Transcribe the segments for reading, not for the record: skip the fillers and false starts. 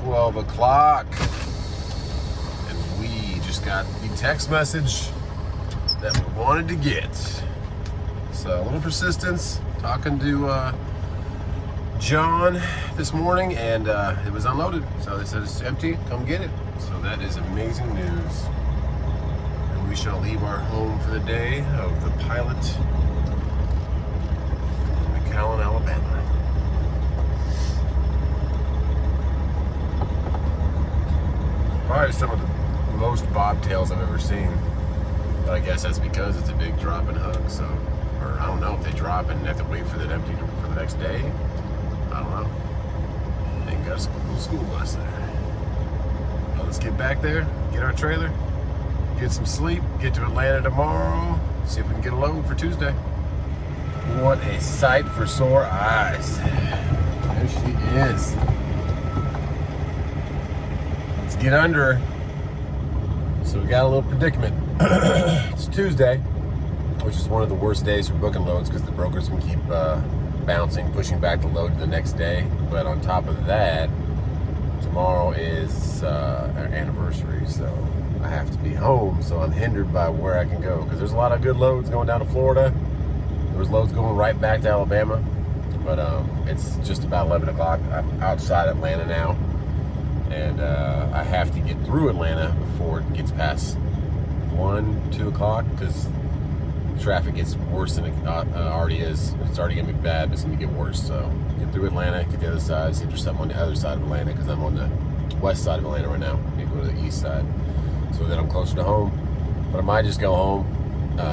12 o'clock. And we just got the text message that we wanted to get. So a little persistence, talking to John this morning, and it was unloaded. So they said it's empty, come get it. So that is amazing news. And we shall leave our home for the day of the pilot in McAllen, Alabama. Probably some of the most bobtails I've ever seen. But I guess that's because it's a big drop and hug. So, or I don't know if they drop and have to wait for that empty for the next day. I don't know. Ain't got a school bus there. Well, let's get back there, get our trailer, get some sleep, get to Atlanta tomorrow, see if we can get a load for Tuesday. What a sight for sore eyes. There she is. Let's get under her. So we got a little predicament. It's Tuesday, which is one of the worst days for booking loads because the brokers can keep bouncing, pushing back the load to the next day. But on top of that, tomorrow is our anniversary, so I have to be home, so I'm hindered by where I can go because there's a lot of good loads going down to Florida. There was loads going right back to Alabama, but it's just about 11 o'clock. I'm outside Atlanta now, and I have to get through Atlanta before it gets past 1, 2 o'clock because traffic gets worse than it already is. It's already gonna be bad, but it's gonna get worse. So get through Atlanta, get the other side, see if there's something on the other side of Atlanta because I'm on the west side of Atlanta right now. I need to go to the east side so that I'm closer to home. But I might just go home,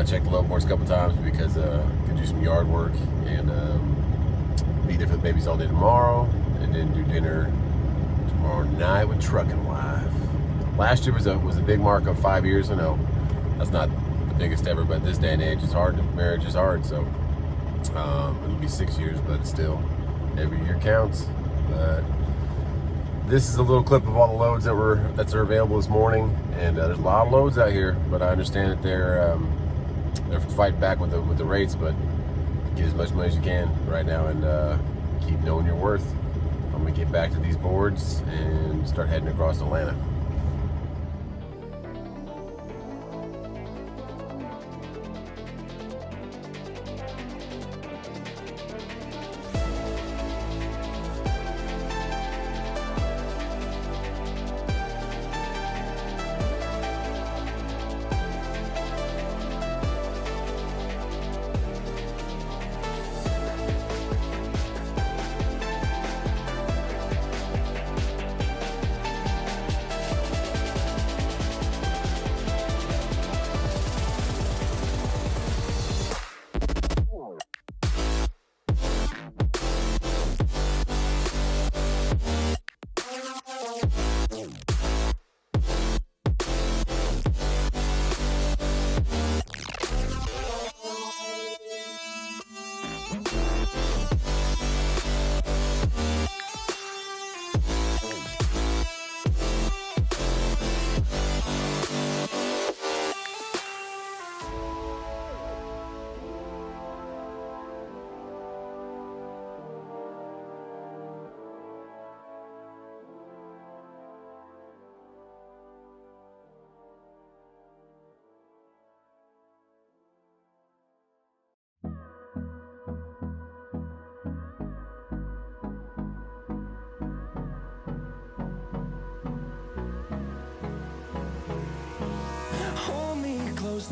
check the load boards a couple times because could do some yard work and be there for the babies all day tomorrow, and then do dinner tomorrow night with Truckin' Wife. Last year was a big mark of 5 years. I know that's not the biggest ever, but this day and age it's hard. Marriage is hard, so it'll be 6 years, but still, every year counts. But this is a little clip of all the loads that are available this morning, and there's a lot of loads out here. But I understand that they're fighting back with the rates, but get as much money as you can right now and keep knowing your worth. I'm gonna get back to these boards and start heading across Atlanta.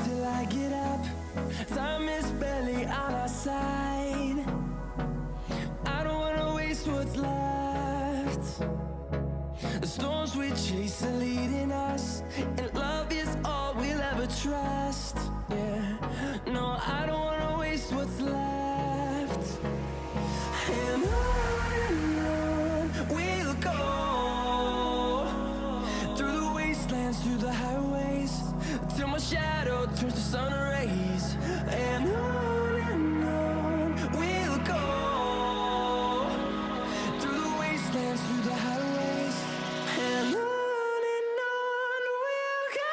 Till I get up, time is barely on our side. I don't wanna waste what's left. The storms we chase are leading us, and love is all we'll ever trust. Yeah, no, I don't wanna waste what's left. And on we'll go, through the wastelands, through the highways, till my shadow turns to sun rays. And on we'll go, through the wastelands, through the highways. And on we'll go.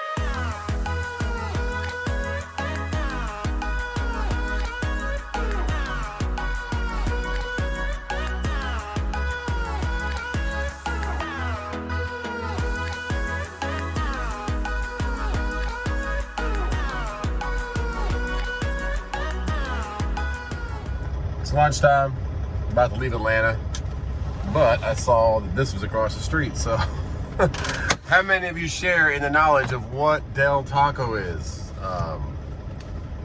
It's lunchtime, about to leave Atlanta, but I saw that this was across the street, so how many of you share in the knowledge of what Del Taco is?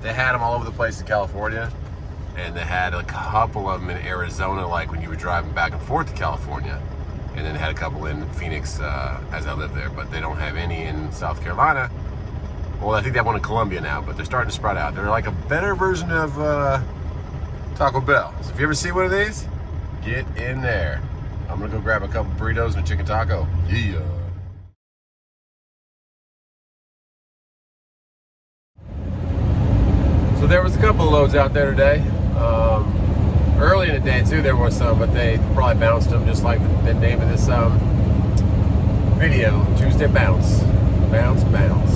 They had them all over the place in California, and they had a couple of them in Arizona, like when you were driving back and forth to California, and then they had a couple in Phoenix as I lived there, but they don't have any in South Carolina. Well, I think they have one in Colombia now, but they're starting to spread out. They're like a better version of Taco Bell. So if you ever see one of these, get in there. I'm gonna go grab a couple burritos and a chicken taco. Yeah. So there was a couple of loads out there today. Early in the day too, there was some, but they probably bounced them, just like the name of this video, Tuesday Bounce. Bounce, bounce.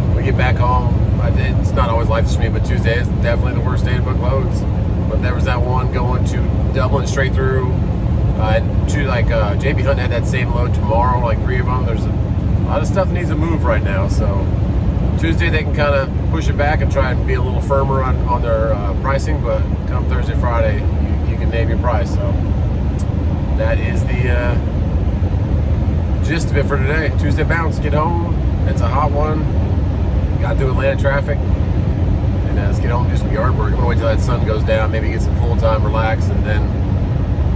But we get back home. It's not always life for me, but Tuesday is definitely the worst day to book loads. But there was that one going to Dublin straight through, and to like JB Hunt had that same load tomorrow, like 3 of them. There's a lot of stuff that needs to move right now, so Tuesday they can kind of push it back and try and be a little firmer on their pricing, but come Thursday, Friday, you can name your price. So that is the gist of it for today. Tuesday Bounce, get home. It's a hot one. Got through Atlanta traffic, and let's get home and do some yard work. I'm gonna wait till that sun goes down, maybe get some pool time, relax, and then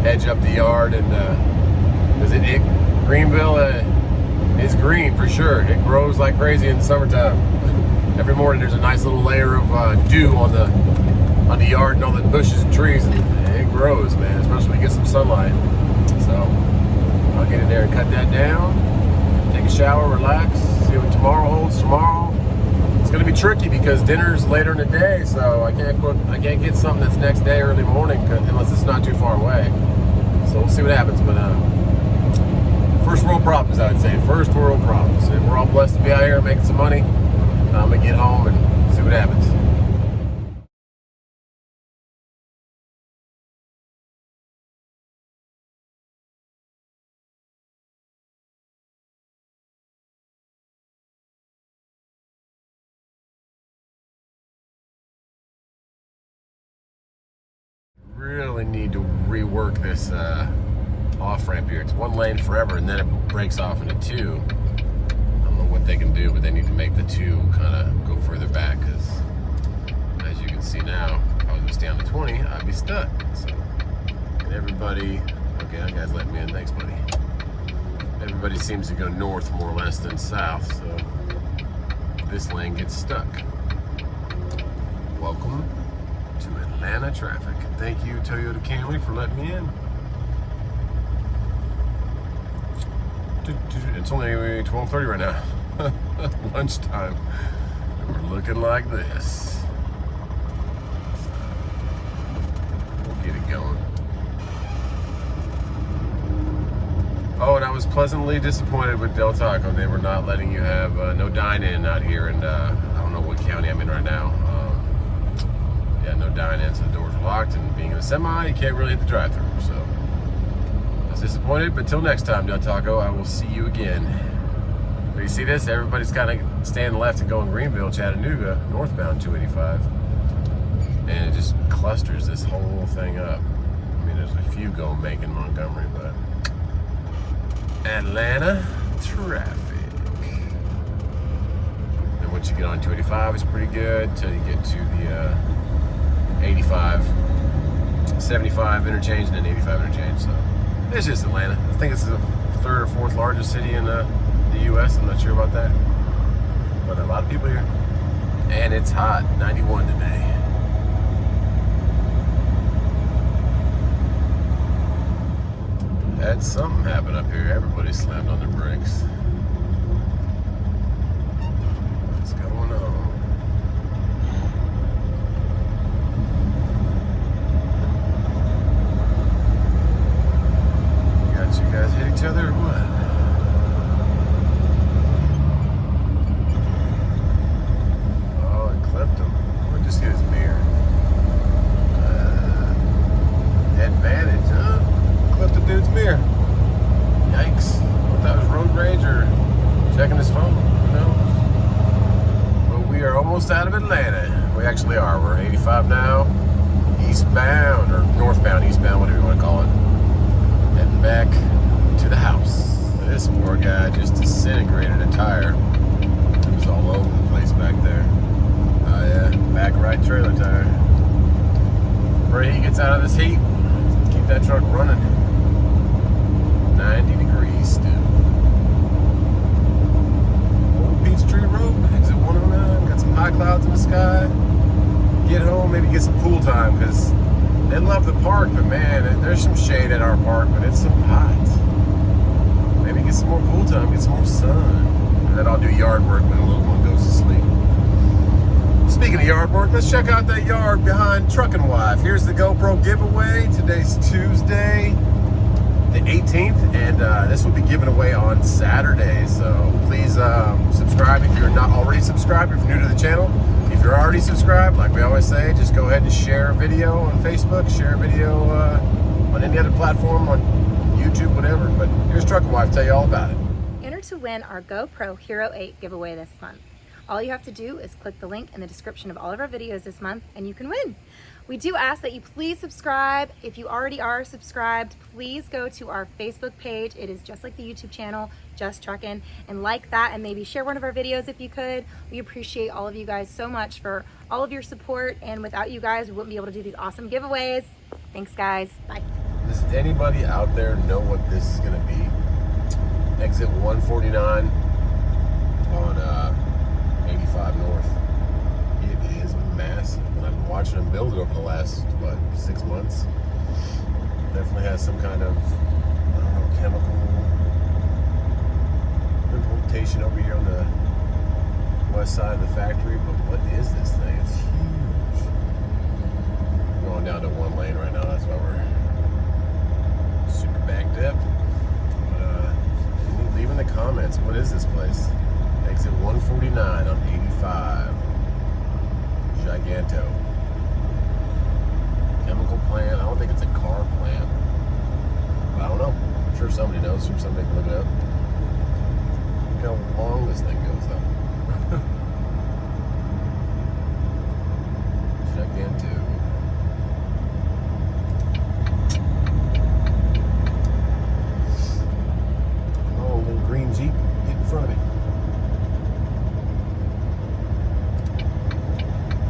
edge up the yard. And because Greenville is green for sure. It grows like crazy in the summertime. Every morning there's a nice little layer of dew on the yard and all the bushes and trees, and it grows, man. Especially when you get some sunlight. So I'll get in there and cut that down, take a shower, relax, see what tomorrow holds. Tomorrow it's gonna be tricky because dinner's later in the day, so I can't get something that's next day early morning unless it's not too far away. So we'll see what happens. But first world problems, I would say. First world problems. And we're all blessed to be out here making some money. I'm gonna get home and see what happens. Really need to rework this off ramp here. It's one lane forever, and then it breaks off into two. I don't know what they can do, but they need to make the two kind of go further back, because as you can see now, if I was to stay on the 20, I'd be stuck. So, and everybody, okay, that guy's letting me in, thanks buddy. Everybody seems to go north more or less than south, so this lane gets stuck. Welcome to Atlanta traffic. Thank you, Toyota Camry, for letting me in. It's only 12:30 right now. Lunchtime. And we're looking like this. So, we'll get it going. Oh, and I was pleasantly disappointed with Del Taco. They were not letting you have no dine-in out here, and I don't know what county I'm in right now. Yeah, no dine-in, so the doors are locked, and being in a semi, you can't really hit the drive-thru. So I was disappointed, but till next time, Del Taco, I will see you again. But you see this? Everybody's kind of staying left and going Greenville, Chattanooga, northbound 285, and it just clusters this whole thing up. I mean, there's a few going Macon, Montgomery, but Atlanta traffic. And once you get on 285, it's pretty good until you get to the 85, 75 interchange, and then 85 interchange. So it's just Atlanta. I think it's the 3rd or 4th largest city in the U.S. I'm not sure about that, but a lot of people here. And it's hot, 91 today. Had something happen up here. Everybody slammed on their brakes. What's going on? You guys hit each other or what? Oh, it clipped him. Or just hit his mirror. Advantage, huh? Clipped the dude's mirror. Yikes. I thought that was road rage or checking his phone. Who knows? But we are almost out of Atlanta. We actually are. We're 85 now, eastbound, or northbound, eastbound, whatever you want to call it. Heading back to the house. This poor guy just disintegrated a tire. It was all over the place back there. Oh yeah, back right trailer tire. Pray he gets out of this heat. Keep that truck running. 90 degrees still. Old Peachtree Road, exit 109. Got some high clouds in the sky. Get home, maybe get some pool time, because they love the park, but man, there's some shade at our park, but it's so hot. Maybe get some more pool time, get some more sun. And then I'll do yard work when the little one goes to sleep. Speaking of yard work, let's check out that yard behind Truckin' Wife. Here's the GoPro giveaway. Today's Tuesday, the 18th, and this will be given away on Saturday. So please subscribe if you're not already subscribed, if you're new to the channel. If you're already subscribed, like we always say, just go ahead and share a video on Facebook, share a video on any other platform, on YouTube, whatever. But here's Truckin' Wife, tell you all about it. Enter to win our GoPro Hero 8 giveaway this month. All you have to do is click the link in the description of all of our videos this month and you can win. We do ask that you please subscribe. If you already are subscribed, please go to our Facebook page. It is just like the YouTube channel, Just Truckin', and like that and maybe share one of our videos if you could. We appreciate all of you guys so much for all of your support, and without you guys, we wouldn't be able to do these awesome giveaways. Thanks guys, bye. Does anybody out there know what this is gonna be? Exit 149 on 85 North. It is massive, and I've been watching them build it over the last, 6 months. Definitely has some kind of, I don't know, chemical implementation over here on the west side of the factory, but what is this thing? It's huge. We're going down to one lane right now, that's why we're super backed up. Leave in the comments, what is this place? Exit 149 on 85. Giganto. Chemical plant. I don't think it's a car plant. But I don't know. I'm sure somebody knows. I'm sure somebody can look it up. Look how long this thing goes up. Giganto. Oh, a little green Jeep. Get in front of me.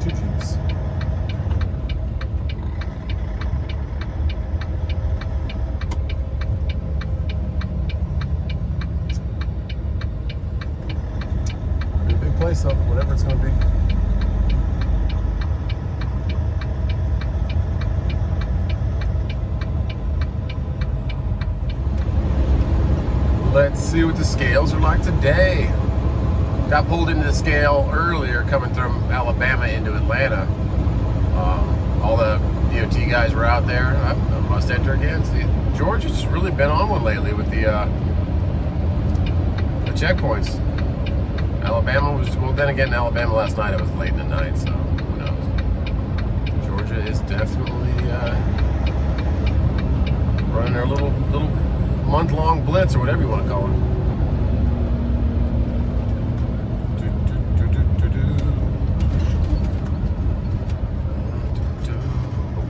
Two Jeeps. Pretty big place though, whatever it's gonna be. Let's see what the scales are like today. Got pulled into the scale earlier coming from Alabama into Atlanta. All the DOT guys were out there. I must enter again. See, Georgia's just really been on one lately with the checkpoints. Alabama was, well, then again, in Alabama last night it was late in the night, so who knows. Georgia is definitely running their little month-long blitz, or whatever you want to call it.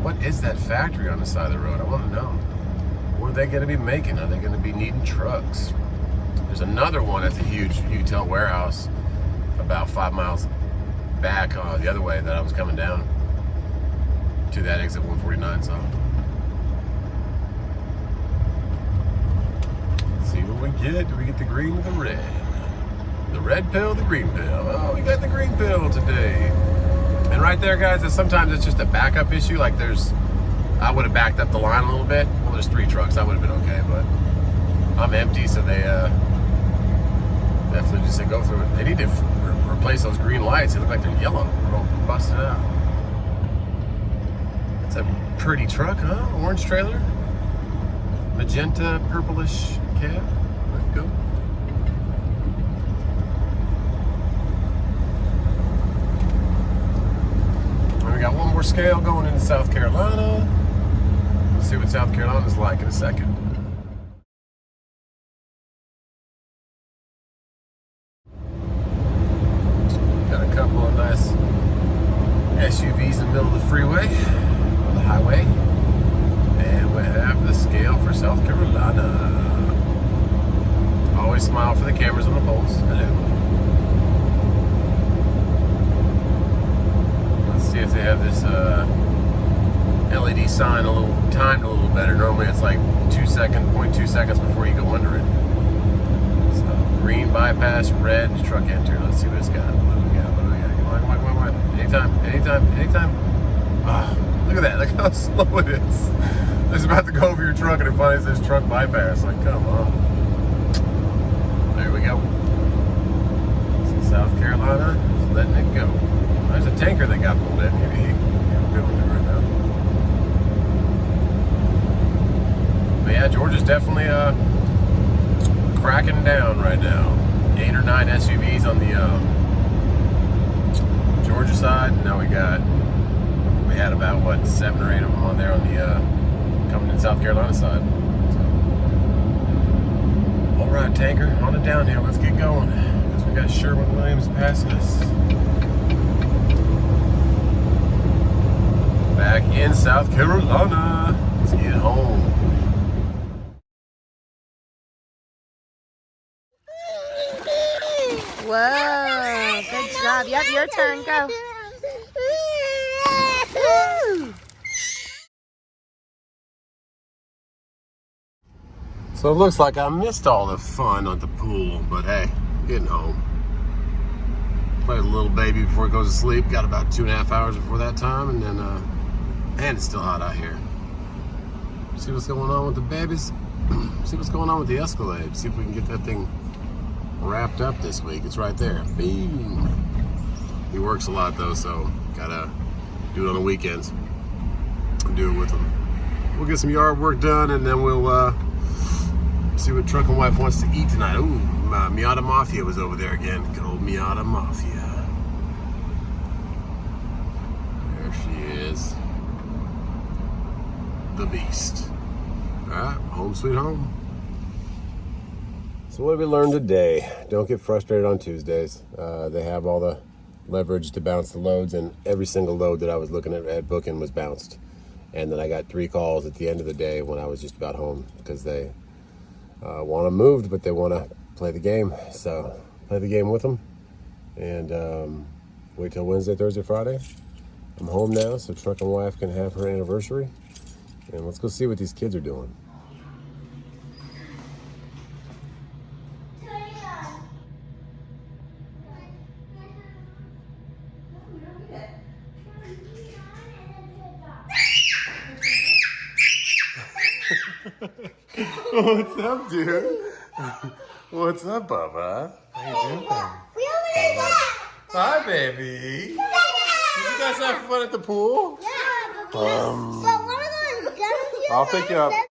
What is that factory on the side of the road? I want to know. What are they going to be making? Are they going to be needing trucks? There's another one that's a huge utility warehouse about 5 miles back the other way that I was coming down to that exit 149 zone. Let's see what we get. Do we get the green or the red? The red pill, the green pill. Oh, we got the green pill today. And right there, guys, sometimes it's just a backup issue. Like I would have backed up the line a little bit. Well, there's 3 trucks. That would have been okay, but I'm empty, so they definitely just said go through it. They need to replace those green lights. They look like they're yellow. They're all busted out. It's a pretty truck, huh? Orange trailer. Magenta, purplish cab. Let's go. We got one more scale going into South Carolina. We'll see what South Carolina's like in a second. Got a couple of nice Carolina. Always smile for the cameras on the poles. Hello. Let's see if they have this LED sign timed a little better. Normally it's like 0.2 seconds before you go under it. So green bypass, red truck enter. Let's see what it's got. What do we got? Come on. Anytime. Ah, look at that. Look how slow it is. It's about to go over your truck and it finally says truck bypass. Like, come on. There we go. So South Carolina is letting it go. There's a tanker that got pulled in. Maybe he'll go with it right now. But yeah, Georgia's definitely cracking down right now. 8 or 9 SUVs on the Georgia side. Now we had about what 7 or 8 of them on there on the coming in South Carolina side. So, all right, tanker, on it downhill. Let's get going because we got Sherwin-Williams passing us. Back in South Carolina. Let's get home. Whoa, good job. Yep, your turn. Go. Woo. So it looks like I missed all the fun at the pool, but hey, getting home. Played a little baby before it goes to sleep. Got about 2.5 hours before that time, and then, and it's still hot out here. See what's going on with the babies? See what's going on with the Escalade. See if we can get that thing wrapped up this week. It's right there. Boom. He works a lot though, so gotta do it on the weekends. Do it with him. We'll get some yard work done, and then we'll see what Truck and Wife wants to eat tonight. Ooh, Miata Mafia was over there again. Good old Miata Mafia. There she is. The beast. All right, home sweet home. So what did we learn today? Don't get frustrated on Tuesdays. They have all the leverage to bounce the loads, and every single load that I was looking at booking was bounced. And then I got 3 calls at the end of the day when I was just about home because they want them moved, but they want to play the game. So play the game with them and wait till Wednesday, Thursday, Friday. I'm home now, so Truck and Wife can have her anniversary. And let's go see what these kids are doing. What's up, dude? What's up, Bubba? How you doing? Hi, baby. Did you guys have fun at the pool? Yeah, but one of them I'll pick you up.